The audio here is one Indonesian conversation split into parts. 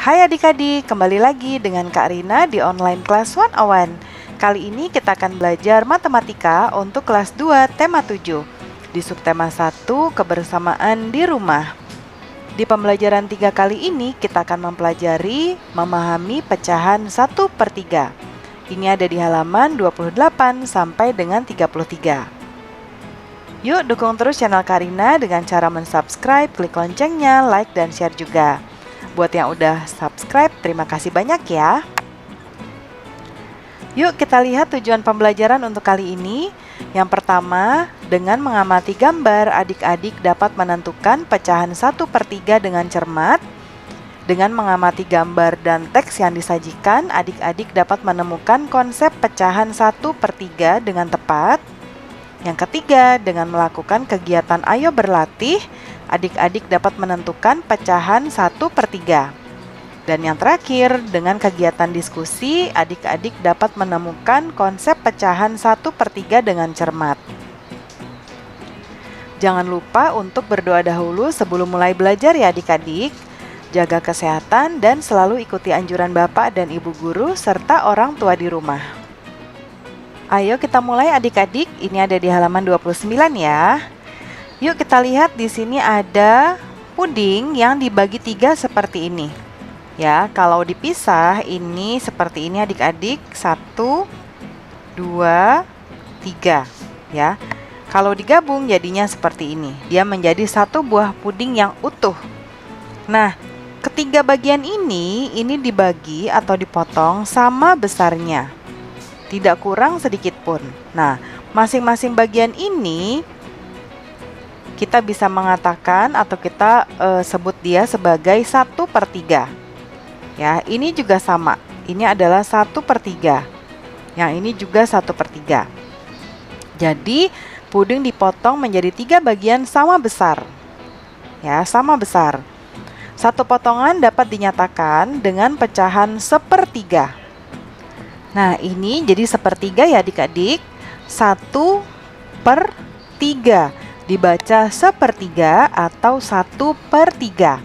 Hai adik-adik, kembali lagi dengan Kak Rina di online kelas 101. Kali ini kita akan belajar matematika untuk kelas 2 tema 7 di subtema 1 kebersamaan di rumah. Di pembelajaran 3 kali ini kita akan mempelajari memahami pecahan 1/3. Ini ada di halaman 28 sampai dengan 33. Yuk dukung terus channel Kak Rina dengan cara mensubscribe, klik loncengnya, like dan share juga. Buat yang udah subscribe, terima kasih banyak ya. Yuk kita lihat tujuan pembelajaran untuk kali ini. Yang pertama, dengan mengamati gambar, adik-adik dapat menentukan pecahan 1/3 dengan cermat. Dengan mengamati gambar dan teks yang disajikan, adik-adik dapat menemukan konsep pecahan 1/3 dengan tepat. Yang ketiga, dengan melakukan kegiatan ayo berlatih, adik-adik dapat menentukan pecahan 1/3. Dan yang terakhir, dengan kegiatan diskusi, adik-adik dapat menemukan konsep pecahan 1/3 dengan cermat. Jangan lupa untuk berdoa dahulu sebelum mulai belajar ya adik-adik. Jaga kesehatan dan selalu ikuti anjuran Bapak dan Ibu guru serta orang tua di rumah. Ayo kita mulai adik-adik, ini ada di halaman 29 ya. Yuk kita lihat di sini ada puding yang dibagi 3 seperti ini. Ya, kalau dipisah ini seperti ini adik-adik, 1, 2, 3 ya. Kalau digabung jadinya seperti ini. Dia menjadi satu buah puding yang utuh. Nah, ketiga bagian ini dibagi atau dipotong sama besarnya. Tidak kurang sedikit pun. Nah, masing-masing bagian ini kita bisa mengatakan atau kita sebut dia sebagai 1/3. Ya, ini juga sama. Ini adalah 1/3. Yang ini juga 1/3. Jadi, puding dipotong menjadi 3 bagian sama besar. Ya, sama besar. Satu potongan dapat dinyatakan dengan pecahan 1/3. Nah, ini jadi 1/3 ya adik-adik. 1/3 dibaca 1/3 atau 1/3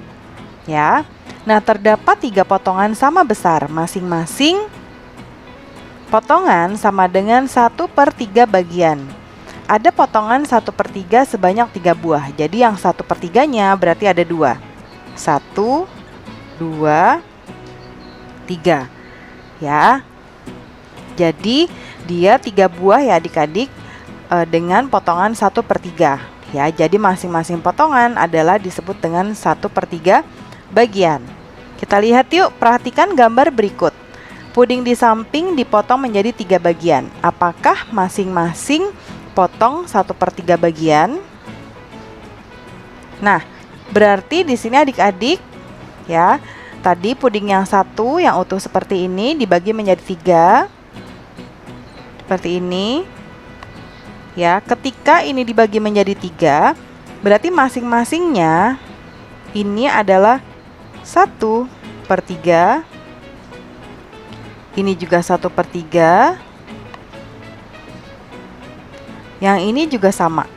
ya. Nah, terdapat 3 potongan sama besar. Masing-masing potongan sama dengan 1/3 bagian. Ada potongan 1/3 sebanyak 3 buah. Jadi yang 1/3-nya berarti ada 2. 1, 2, 3 ya. Jadi dia 3 buah ya adik-adik dengan potongan 1/3 ya. Jadi masing-masing potongan adalah disebut dengan 1/3 bagian. Kita lihat yuk, perhatikan gambar berikut. Puding di samping dipotong menjadi 3 bagian. Apakah masing-masing potong 1/3 bagian? Nah, berarti di sini adik-adik ya, tadi puding yang satu yang utuh seperti ini dibagi menjadi 3. Seperti ini ya. Ketika ini dibagi menjadi 3, berarti masing-masingnya ini adalah 1/3. Ini juga 1/3. Yang ini juga sama,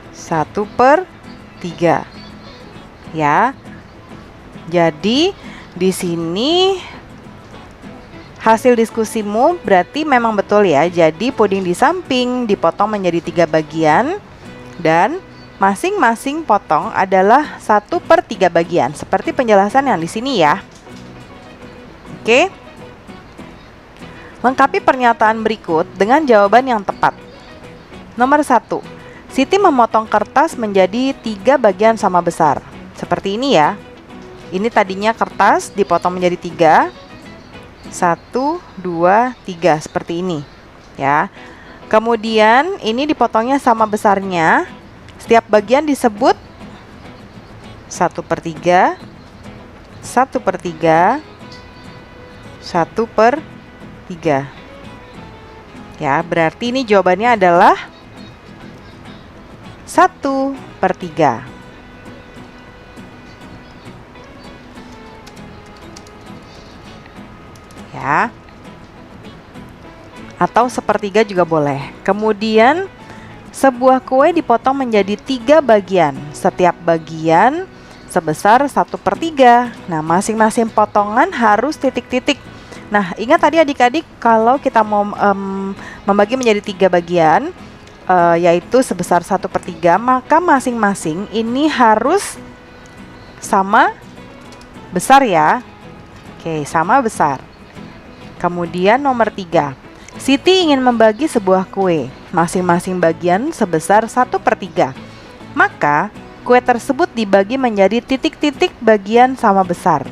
1/3 ya. Jadi di sini hasil diskusimu berarti memang betul ya. Jadi puding di samping dipotong menjadi 3 bagian dan masing-masing potong adalah 1/3 bagian. Seperti penjelasan yang di sini ya. Oke. Lengkapi pernyataan berikut dengan jawaban yang tepat. Nomor 1. Siti memotong kertas menjadi 3 bagian sama besar. Seperti ini ya. Ini tadinya kertas dipotong menjadi 3. 1, 2, 3 seperti ini ya. Kemudian ini dipotongnya sama besarnya. Setiap bagian disebut 1/3, 1/3, 1/3 ya. Berarti ini jawabannya adalah 1/3 ya. Atau 1/3 juga boleh. Kemudian sebuah kue dipotong menjadi 3 bagian. Setiap bagian sebesar 1/3. Nah, masing-masing potongan harus titik-titik. Nah, ingat tadi adik-adik, kalau kita mau membagi menjadi 3 bagian, yaitu sebesar 1/3, maka masing-masing ini harus sama besar ya. Oke, sama besar. Kemudian nomor 3, Siti ingin membagi sebuah kue, masing-masing bagian sebesar 1/3. Maka, kue tersebut dibagi menjadi titik-titik bagian sama besar.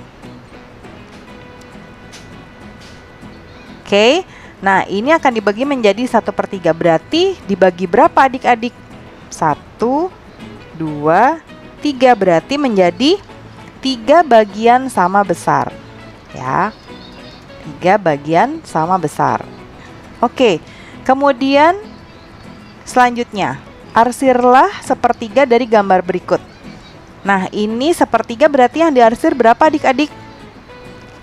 Oke, nah ini akan dibagi menjadi 1/3. Berarti dibagi berapa adik-adik? 1, 2, 3. Berarti menjadi 3 bagian sama besar. Ya, 3 bagian sama besar. Oke, kemudian selanjutnya, arsirlah sepertiga dari gambar berikut. Nah, ini sepertiga berarti yang diarsir berapa adik-adik?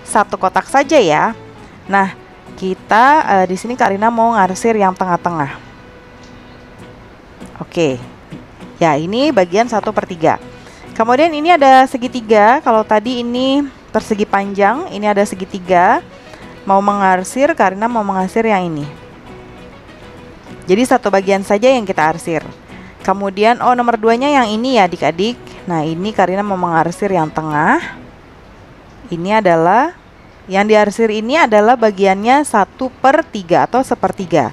1 kotak saja ya. Nah, kita di sini Karina mau ngarsir yang tengah-tengah. Oke, ya ini bagian 1/3. Kemudian ini ada segitiga. Kalau tadi ini persegi panjang, ini ada segitiga. Mau mengarsir, Karina mau mengarsir yang ini. Jadi 1 bagian saja yang kita arsir. Kemudian nomor 2-nya yang ini ya adik-adik. Nah, ini Karina mau mengarsir yang tengah. Ini adalah yang diarsir, ini adalah bagiannya 1/3 atau 1/3.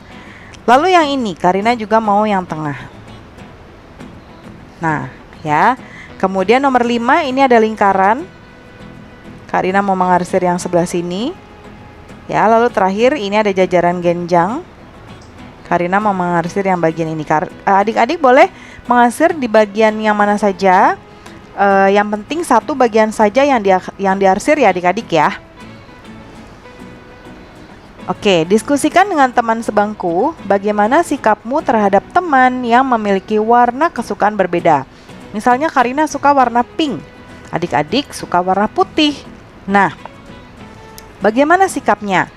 Lalu yang ini Karina juga mau yang tengah. Nah, ya. Kemudian nomor 5 ini ada lingkaran. Karina mau mengarsir yang sebelah sini. Ya, lalu terakhir ini ada jajaran genjang. Karina mau mengarsir yang bagian ini. Adik-adik boleh mengarsir di bagian yang mana saja. Yang penting 1 bagian saja yang diarsir ya adik-adik ya. Oke, diskusikan dengan teman sebangku bagaimana sikapmu terhadap teman yang memiliki warna kesukaan berbeda. Misalnya Karina suka warna pink, adik-adik suka warna putih. Nah, bagaimana sikapnya?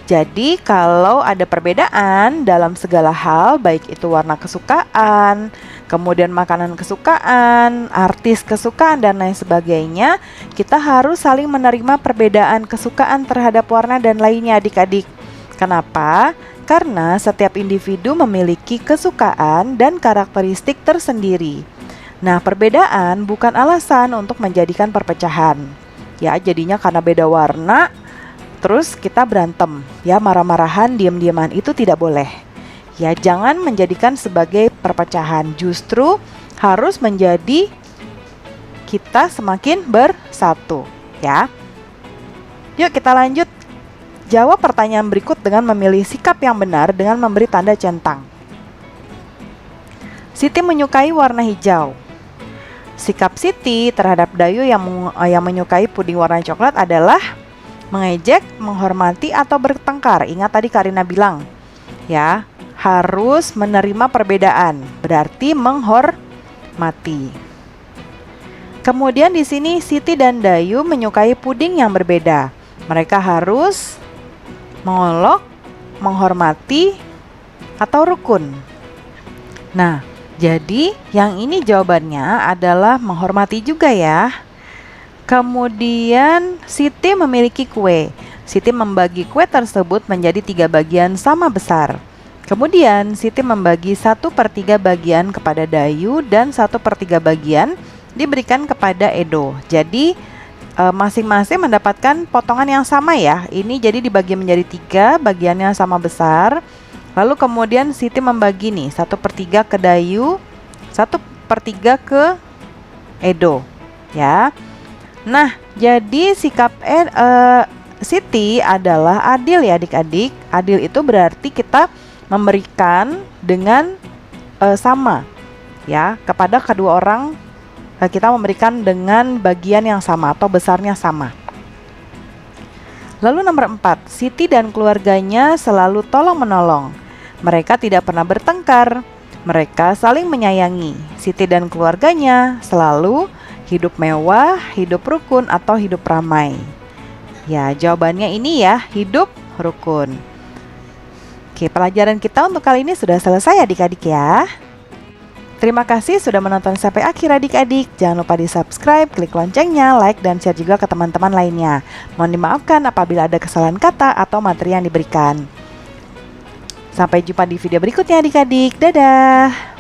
Jadi kalau ada perbedaan dalam segala hal, baik itu warna kesukaan, kemudian makanan kesukaan, artis kesukaan, dan lain sebagainya, kita harus saling menerima perbedaan kesukaan terhadap warna dan lainnya adik-adik. Kenapa? Karena setiap individu memiliki kesukaan dan karakteristik tersendiri. Nah, perbedaan bukan alasan untuk menjadikan perpecahan. Ya, jadinya karena beda warna, terus kita berantem, ya marah-marahan, diam-diaman, itu tidak boleh. Ya, jangan menjadikan sebagai perpecahan, justru harus menjadi kita semakin bersatu, ya. Yuk kita lanjut. Jawab pertanyaan berikut dengan memilih sikap yang benar dengan memberi tanda centang. Siti menyukai warna hijau. Sikap Siti terhadap Dayu yang menyukai puding warna coklat adalah mengejek, menghormati, atau bertengkar. Ingat tadi Karina bilang, ya, harus menerima perbedaan, berarti menghormati. Kemudian di sini Siti dan Dayu menyukai puding yang berbeda. Mereka harus mengolok, menghormati, atau rukun. Nah, jadi yang ini jawabannya adalah menghormati juga ya. Kemudian Siti memiliki kue. Siti membagi kue tersebut menjadi 3 bagian sama besar. Kemudian Siti membagi 1/3 bagian kepada Dayu dan 1/3 bagian diberikan kepada Edo. Jadi masing-masing mendapatkan potongan yang sama ya. Ini jadi dibagi menjadi 3, bagiannya sama besar. Lalu kemudian Siti membagi nih 1/3 ke Dayu, 1/3 ke Edo, ya. Nah, jadi sikap Siti adalah adil ya adik-adik. Adil itu berarti kita memberikan dengan sama, ya, kepada kedua orang. Kita memberikan dengan bagian yang sama atau besarnya sama. Lalu nomor 4, Siti dan keluarganya selalu tolong-menolong. Mereka tidak pernah bertengkar. Mereka saling menyayangi. Siti dan keluarganya selalu hidup mewah, hidup rukun, atau hidup ramai. Ya, jawabannya ini ya, hidup rukun. Oke, pelajaran kita untuk kali ini sudah selesai adik-adik ya. Terima kasih sudah menonton sampai akhir adik-adik. Jangan lupa di subscribe, klik loncengnya, like, dan share juga ke teman-teman lainnya. Mohon dimaafkan apabila ada kesalahan kata atau materi yang diberikan. Sampai jumpa di video berikutnya adik-adik. Dadah!